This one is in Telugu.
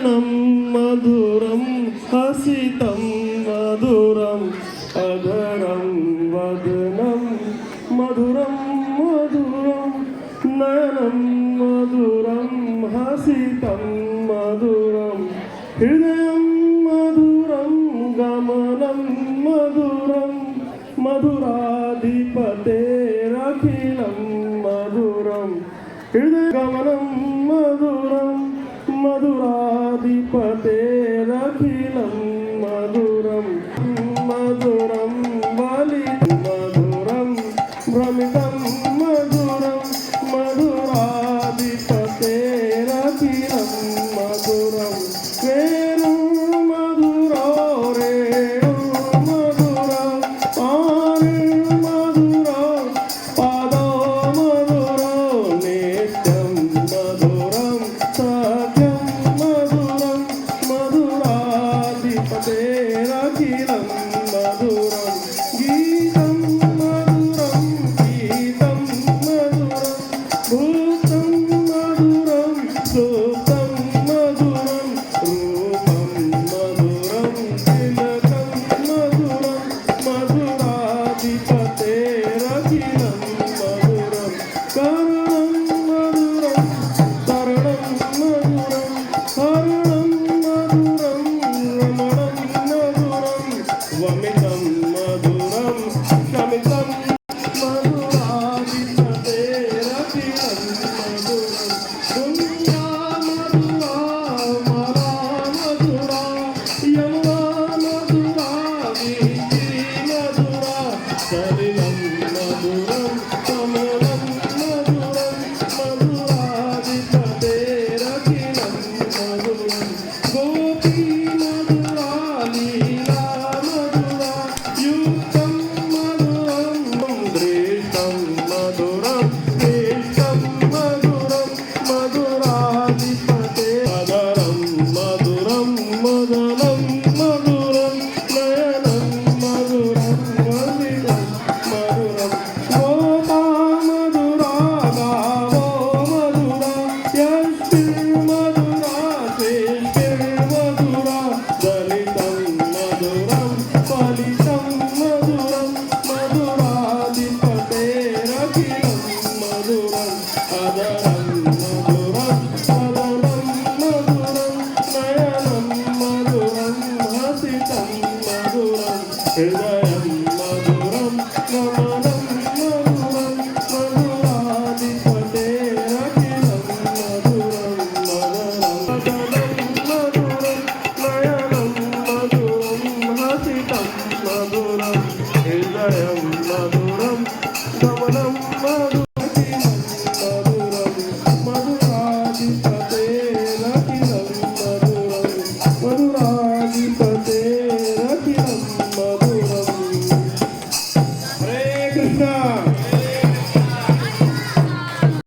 నయనం మధురం హసితం మధురం అధరం వదనం మధురం మధురం నయనం మధురం హసితం మధురం హృదయం మధురం గమనం మధురం మధురాధిపతేరఖిలం మధురం హృదయ గమనం మధురం మధురాధిపతేరఖిలం మధురం మధురం బలితం మధురం భ్రమితం మధురం మధురాధిపతేరఖిలం మధురం వేణు మధురో రేణు మధుర ఆరు మధురో పాదో మధురో నిత్యం మధురం సత్యం మధురం మధురాధిపతేరఖిలం మధురం గీతం మధురం గీతం మధురం భూతం మధురం సూతం మధురం రూపం మధురం తిలకం మధురం మధురాధిపతేరఖిలం మధురం కరుణం మధురం తరుణం మధురం హరుణం మధురం రమణం మధురం వమితం మధురం శమితం మధురాధిపతేరఖిలం మధురం దుంగా మధురా మరా మధురా యమునా మధురా వీచి మధురా సలిలం మధురం కమలం మధురం మధురాధిపతేరఖిలం మధురం గోపీ మధురా లీలా మధురా యుక్తం మధురం దృష్టం మధురం ఇష్టం మధురం మధురాధిపతే అదరం మధురం మదనం మధురం నయనం మధురం వదిలం మధురం గోపా మధురా గావో మధురా యష్టిర్ మధురా శేషిర్ మధురా దళితం మధురం ఫలితం మధురం మధురాధిపతేరఖిలం మధురం అదరం మధురం వదనం మధురం నయనం మధురం హసితం మధురం హృదయం మధురం గమనం మధురం మధురాధిపతేరఖిలం మధురం మదనం వదనం మధురం నయనం మధురం హసితం మధురం హృదయం మధురం గమనం